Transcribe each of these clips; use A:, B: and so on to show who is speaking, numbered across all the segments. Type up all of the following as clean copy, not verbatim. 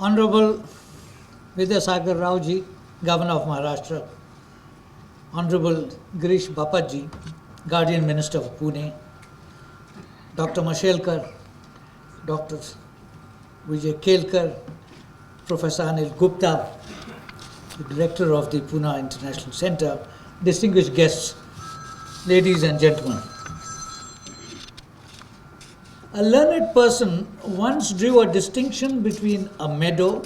A: Honorable Vidyasagar Rao ji, Governor of Maharashtra, Honorable Girish Bapaji, Guardian Minister of Pune, Dr. Mashelkar, Dr. Vijay Kelkar, Professor Anil Gupta, the Director of the Pune International Center, distinguished guests, ladies and gentlemen. A learned person once drew a distinction between a meadow,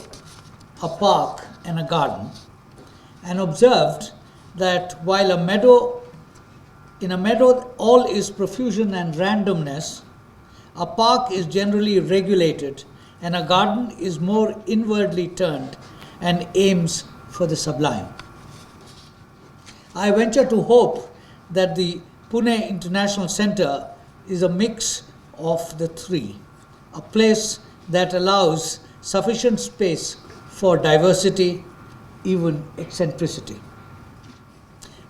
A: a park, and a garden, and observed that while in a meadow all is profusion and randomness, a park is generally regulated, and a garden is more inwardly turned and aims for the sublime. I venture to hope that the Pune International Center is a mix of the three, a place that allows sufficient space for diversity, even eccentricity.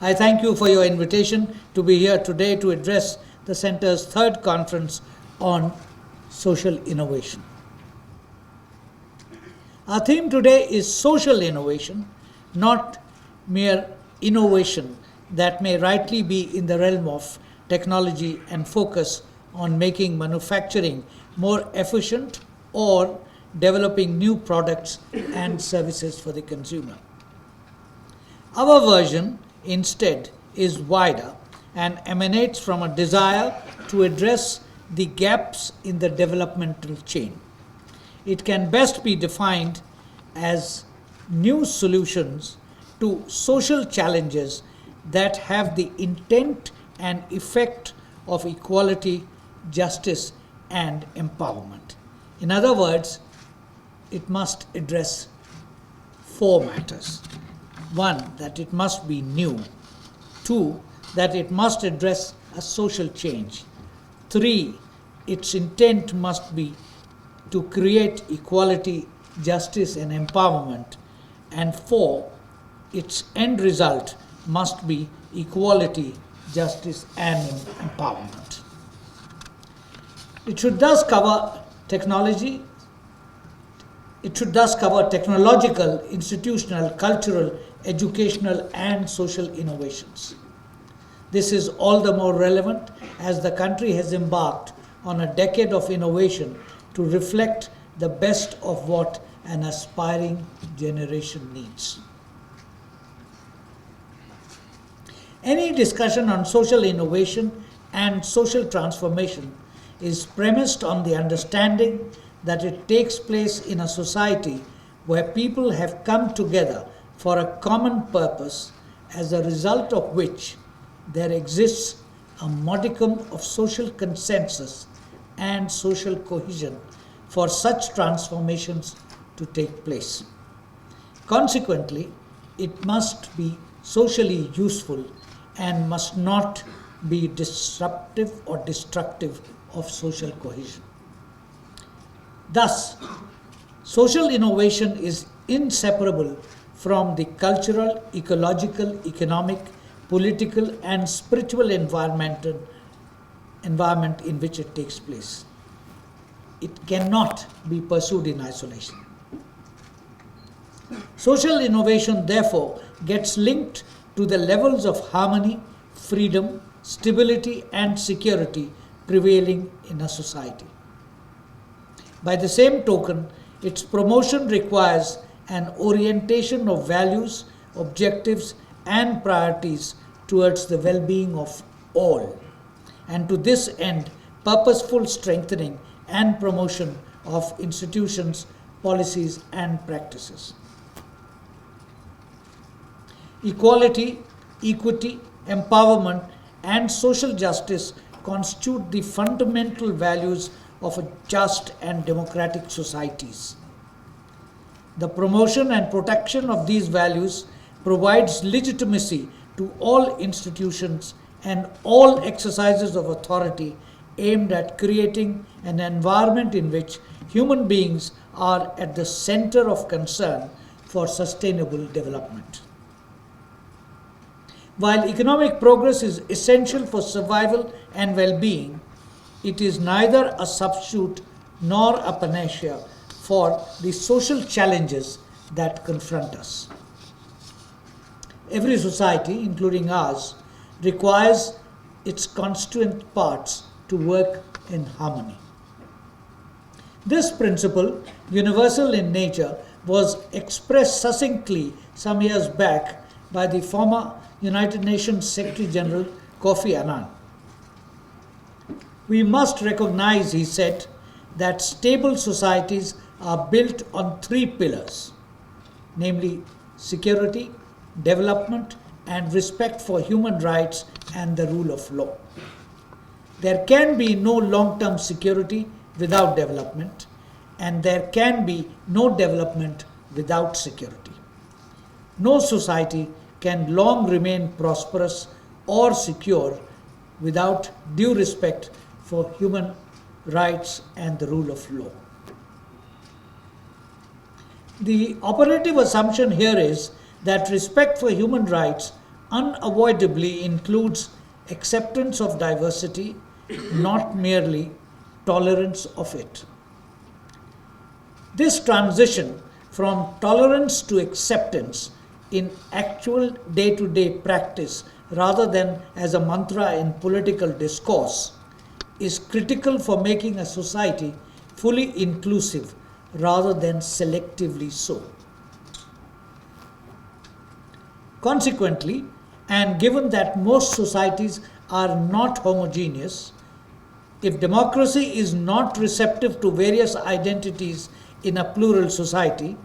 A: I thank you for your invitation to be here today to address the Center's third conference on social innovation. Our theme today is social innovation, not mere innovation that may rightly be in the realm of technology and focus on making manufacturing more efficient or developing new products and services for the consumer. Our version, instead, is wider and emanates from a desire to address the gaps in the developmental chain. It can best be defined as new solutions to social challenges that have the intent and effect of equality, justice, and empowerment. In other words, it must address four matters. One, that it must be new. Two, that it must address a social change. Three, its intent must be to create equality, justice, and empowerment. And four, its end result must be equality, justice, and empowerment. It should thus cover technological, institutional, cultural, educational, and social innovations. This is all the more relevant as the country has embarked on a decade of innovation to reflect the best of what an aspiring generation needs. Any discussion on social innovation and social transformation is premised on the understanding that it takes place in a society where people have come together for a common purpose, as a result of which there exists a modicum of social consensus and social cohesion for such transformations to take place. Consequently, it must be socially useful and must not be disruptive or destructive of social cohesion. Thus, social innovation is inseparable from the cultural, ecological, economic, political, and spiritual environment in which it takes place. It cannot be pursued in isolation. Social innovation, therefore, gets linked to the levels of harmony, freedom, stability, and security prevailing in a society. By the same token, its promotion requires an orientation of values, objectives, and priorities towards the well-being of all, and to this end, purposeful strengthening and promotion of institutions, policies, and practices. Equality, equity, empowerment, and social justice constitute the fundamental values of a just and democratic societies. The promotion and protection of these values provides legitimacy to all institutions and all exercises of authority aimed at creating an environment in which human beings are at the center of concern for sustainable development. While economic progress is essential for survival and well-being, it is neither a substitute nor a panacea for the social challenges that confront us. Every society, including ours, requires its constituent parts to work in harmony. This principle, universal in nature, was expressed succinctly some years back by the former United Nations Secretary General Kofi Annan. We must recognize, he said, that stable societies are built on three pillars, namely security, development, and respect for human rights and the rule of law. There can be no long-term security without development, and there can be no development without security. No society can long remain prosperous or secure without due respect for human rights and the rule of law. The operative assumption here is that respect for human rights unavoidably includes acceptance of diversity, not merely tolerance of it. This transition from tolerance to acceptance in actual day-to-day practice rather than as a mantra in political discourse is critical for making a society fully inclusive rather than selectively so. Consequently, and given that most societies are not homogeneous, if democracy is not receptive to various identities in a plural society,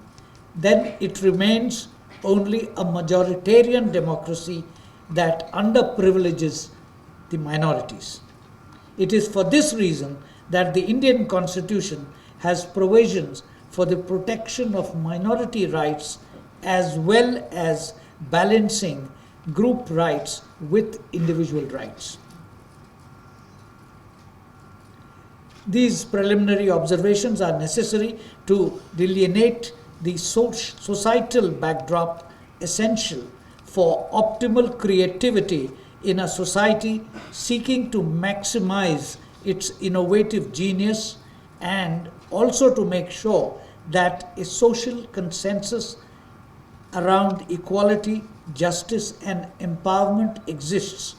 A: then it remains only a majoritarian democracy that underprivileges the minorities. It is for this reason that the Indian Constitution has provisions for the protection of minority rights as well as balancing group rights with individual rights. These preliminary observations are necessary to delineate the societal backdrop essential for optimal creativity in a society seeking to maximize its innovative genius, and also to make sure that a social consensus around equality, justice, and empowerment exists.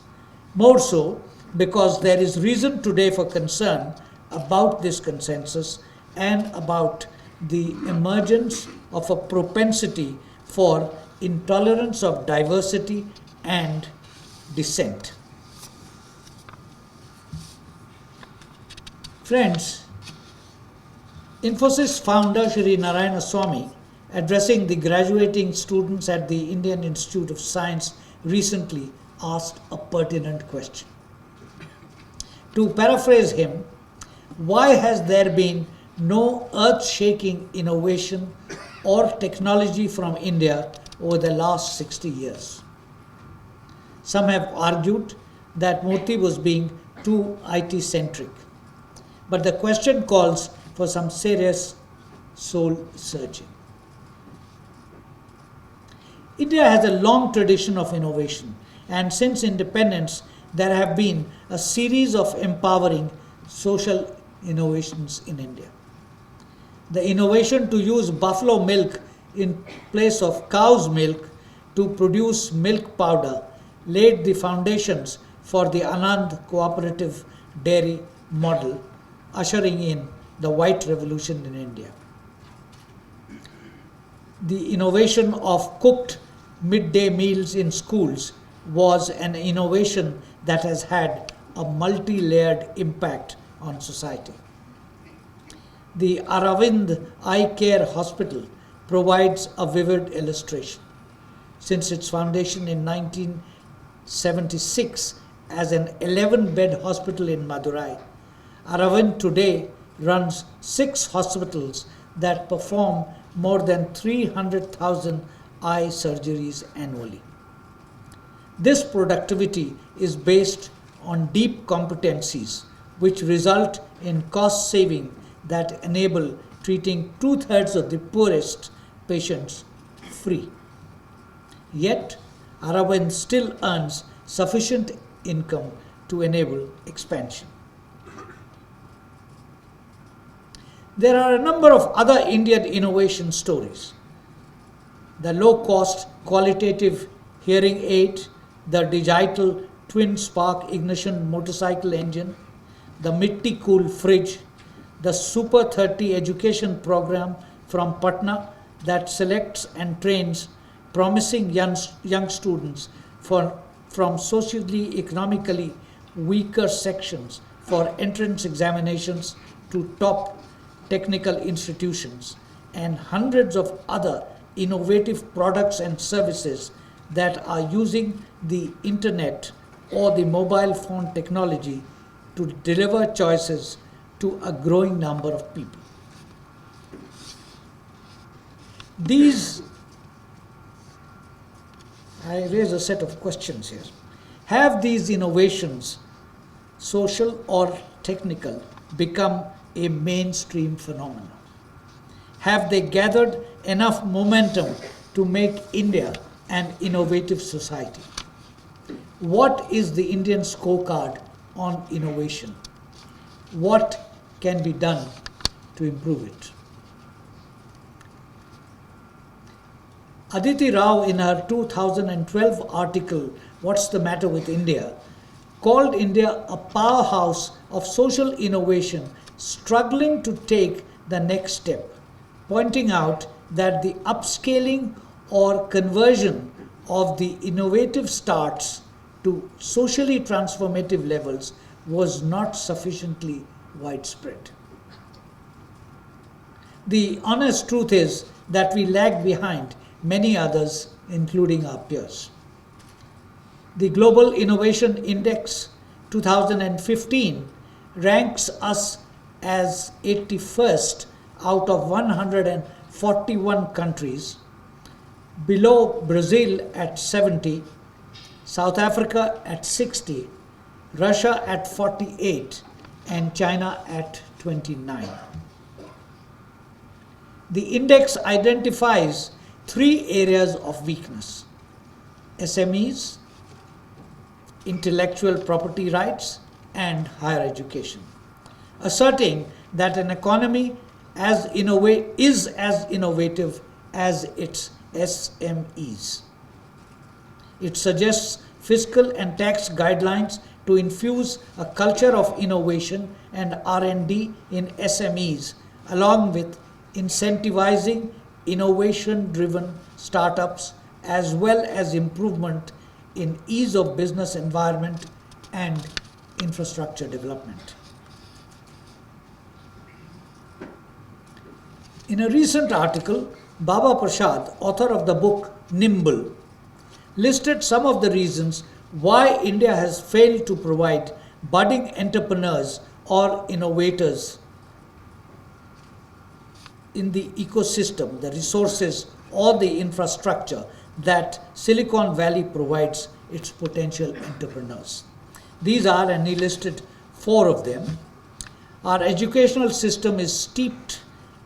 A: More so because there is reason today for concern about this consensus and about the emergence of a propensity for intolerance of diversity and dissent. Friends, Infosys founder Shri Narayana Swamy, addressing the graduating students at the Indian Institute of Science, recently asked a pertinent question. To paraphrase him, why has there been no earth-shaking innovation or technology from India over the last 60 years? Some have argued that Modi was being too IT-centric, but the question calls for some serious soul searching. India has a long tradition of innovation, and since independence, there have been a series of empowering social innovations in India. The innovation to use buffalo milk in place of cow's milk to produce milk powder laid the foundations for the Anand cooperative dairy model, ushering in the white revolution in India. The innovation of cooked midday meals in schools was an innovation that has had a multi-layered impact on society. The Aravind Eye Care Hospital provides a vivid illustration. Since its foundation in 1976 as an 11-bed hospital in Madurai, Aravind today runs 6 hospitals that perform more than 300,000 eye surgeries annually. This productivity is based on deep competencies which result in cost saving that enable treating 2/3 of the poorest patients free. Yet, Aravind still earns sufficient income to enable expansion. There are a number of other Indian innovation stories. The low-cost qualitative hearing aid, the digital twin spark ignition motorcycle engine, the Mitti Cool fridge, the Super 30 education program from Patna that selects and trains promising young students from socially economically weaker sections for entrance examinations to top technical institutions, and hundreds of other innovative products and services that are using the internet or the mobile phone technology to deliver choices to a growing number of people. I raise a set of questions here. Have these innovations, social or technical, become a mainstream phenomenon? Have they gathered enough momentum to make India an innovative society? What is the Indian scorecard on innovation? What can be done to improve it? Aditi Rao, in her 2012 article, What's the Matter with India?, called India a powerhouse of social innovation struggling to take the next step, pointing out that the upscaling or conversion of the innovative starts to socially transformative levels was not sufficiently widespread. The honest truth is that we lag behind many others, including our peers. The Global Innovation Index 2015 ranks us as 81st out of 141 countries, below Brazil at 70, South Africa at 60, Russia at 48, and China at 29. The index identifies three areas of weakness: SMEs, intellectual property rights, and higher education, asserting that an economy is as innovative as its SMEs. It suggests fiscal and tax guidelines to infuse a culture of innovation and R&D in SMEs, along with incentivizing innovation-driven startups, as well as improvement in ease of business environment and infrastructure development. In a recent article, Baba Prasad, author of the book Nimble, listed some of the reasons why India has failed to provide budding entrepreneurs or innovators in the ecosystem, the resources, or the infrastructure that Silicon Valley provides its potential entrepreneurs. These are, and he listed four of them. Our educational system is steeped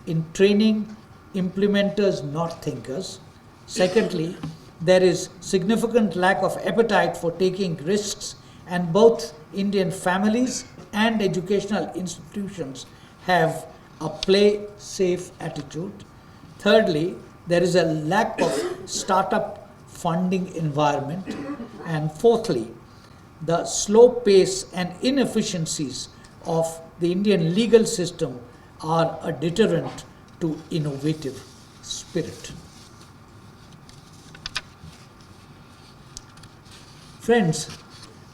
A: in training implementers, not thinkers. Secondly, there is significant lack of appetite for taking risks, and both Indian families and educational institutions have a play safe attitude. Thirdly, there is a lack of startup funding environment. And fourthly, the slow pace and inefficiencies of the Indian legal system are a deterrent to innovative spirit. Friends,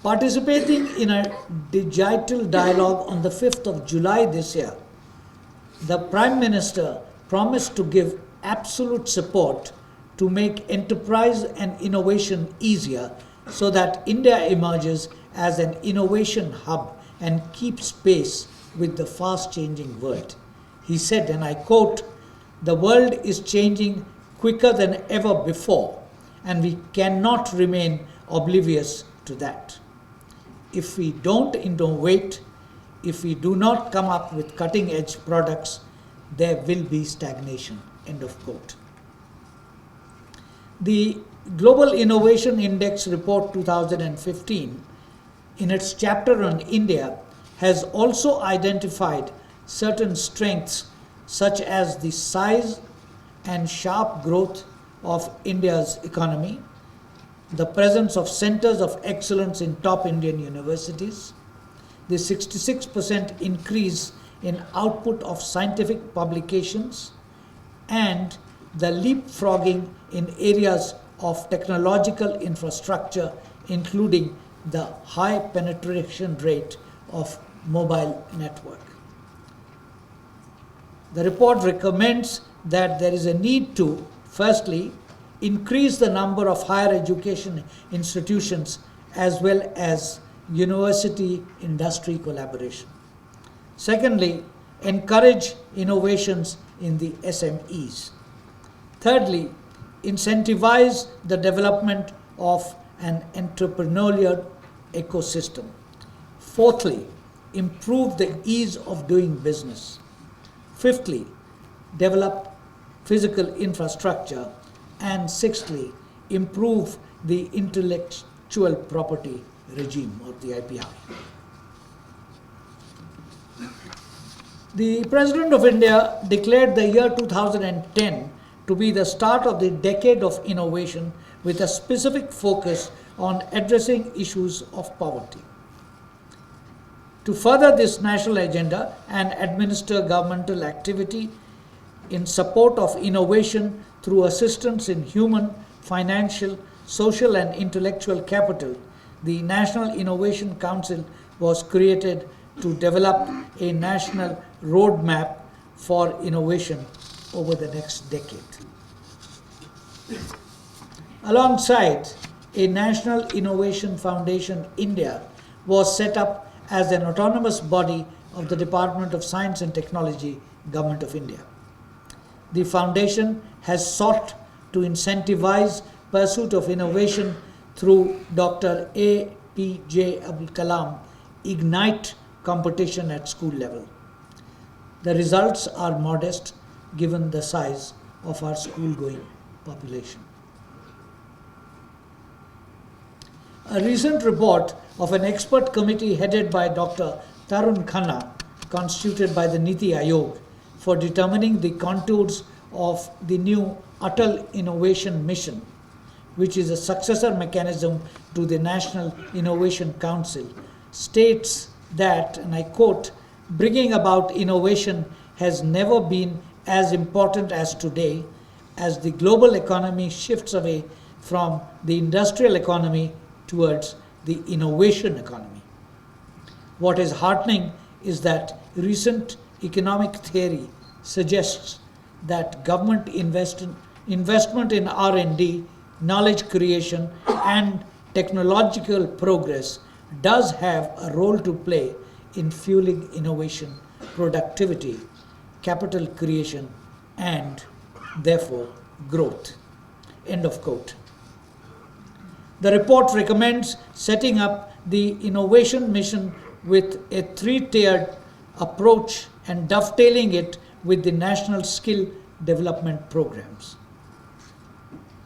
A: participating in a digital dialogue on the 5th of July this year, the Prime Minister promised to give absolute support to make enterprise and innovation easier so that India emerges as an innovation hub and keeps pace with the fast-changing world. He said, and I quote, "The world is changing quicker than ever before, and we cannot remain oblivious to that. If we don't innovate, if we do not come up with cutting-edge products, there will be stagnation." End of quote. The Global Innovation Index Report 2015, in its chapter on India, has also identified certain strengths such as the size and sharp growth of India's economy, the presence of centers of excellence in top Indian universities, the 66% increase in output of scientific publications, and the leapfrogging in areas of technological infrastructure, including the high penetration rate of mobile network. The report recommends that there is a need to, firstly, increase the number of higher education institutions as well as university-industry collaboration. Secondly, encourage innovations in the SMEs. Thirdly, incentivize the development of an entrepreneurial ecosystem. Fourthly, improve the ease of doing business. Fifthly, develop physical infrastructure. And sixthly, improve the intellectual property regime, or the IPR. The President of India declared the year 2010 to be the start of the decade of innovation with a specific focus on addressing issues of poverty. To further this national agenda and administer governmental activity in support of innovation through assistance in human, financial, social and intellectual capital, the National Innovation Council was created to develop a national roadmap for innovation over the next decade. Alongside, a National Innovation Foundation India was set up as an autonomous body of the Department of Science and Technology, Government of India. The foundation has sought to incentivize pursuit of innovation through Dr. APJ Abdul Kalam Ignite competition at school level. The results are modest given the size of our school-going population. A recent report of an expert committee headed by Dr. Tarun Khanna, constituted by the Niti Aayog, for determining the contours of the new Atal Innovation Mission, which is a successor mechanism to the National Innovation Council, states that, and I quote, bringing about innovation has never been as important as today as the global economy shifts away from the industrial economy towards the innovation economy. What is heartening is that recent economic theory suggests that government investment in R&D, knowledge creation and technological progress does have a role to play in fueling innovation, productivity, capital creation and therefore growth. End of quote. The report recommends setting up the innovation mission with a three-tiered approach and dovetailing it with the national skill development programs.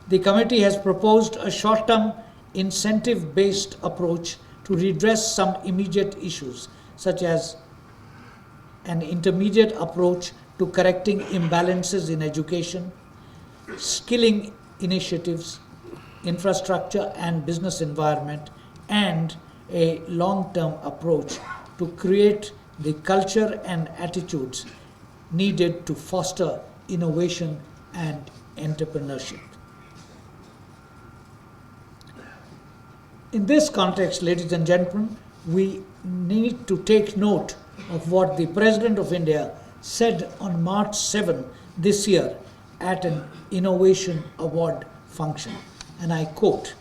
A: The committee has proposed a short-term incentive-based approach to redress some immediate issues, such as an intermediate approach to correcting imbalances in education, skilling initiatives, infrastructure and business environment, and a long-term approach to create the culture and attitudes needed to foster innovation and entrepreneurship. In this context, ladies and gentlemen, we need to take note of what the President of India said on March 7 this year at an Innovation Award function. And I quote,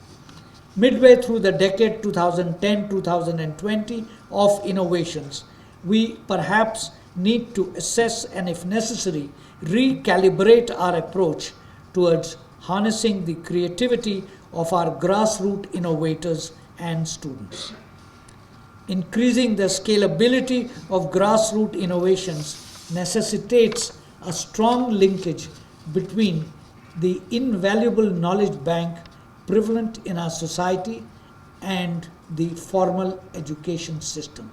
A: midway through the decade 2010-2020 of innovations, we perhaps need to assess and, if necessary, recalibrate our approach towards harnessing the creativity of our grassroots innovators and students. Increasing the scalability of grassroots innovations necessitates a strong linkage between the invaluable knowledge bank prevalent in our society and the formal education system.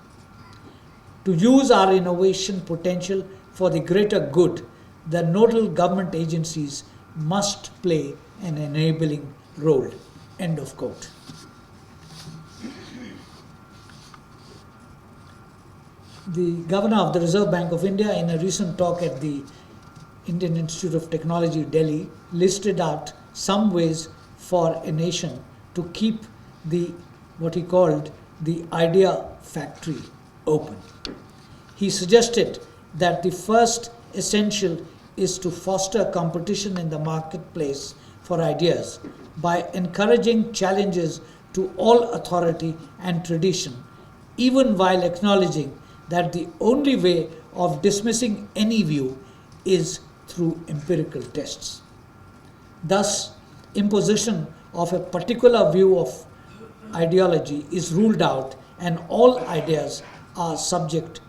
A: To use our innovation potential for the greater good, the nodal government agencies must play an enabling role. End of quote. The Governor of the Reserve Bank of India, in a recent talk at the Indian Institute of Technology, Delhi, listed out some ways for a nation to keep what he called the idea factory open. He suggested that the first essential is to foster competition in the marketplace for ideas by encouraging challenges to all authority and tradition, even while acknowledging that the only way of dismissing any view is through empirical tests. Thus, imposition of a particular view of ideology is ruled out, and all ideas are subject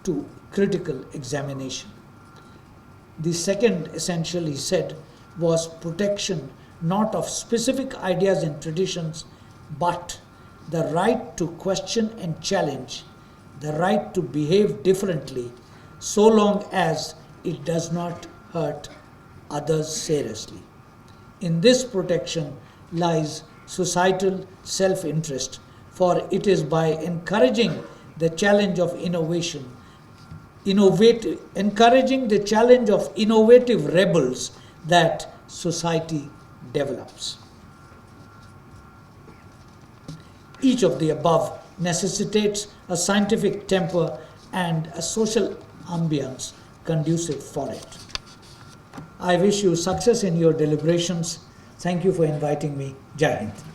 A: to critical examination. The second essential, he said, was protection not of specific ideas and traditions, but the right to question and challenge, the right to behave differently, so long as it does not hurt others seriously. In this protection lies societal self-interest, for it is by encouraging the challenge of encouraging the challenge of innovative rebels that society develops. Each of the above necessitates a scientific temper and a social ambience conducive for it. I wish you success in your deliberations. Thank you for inviting me. Jai Hind.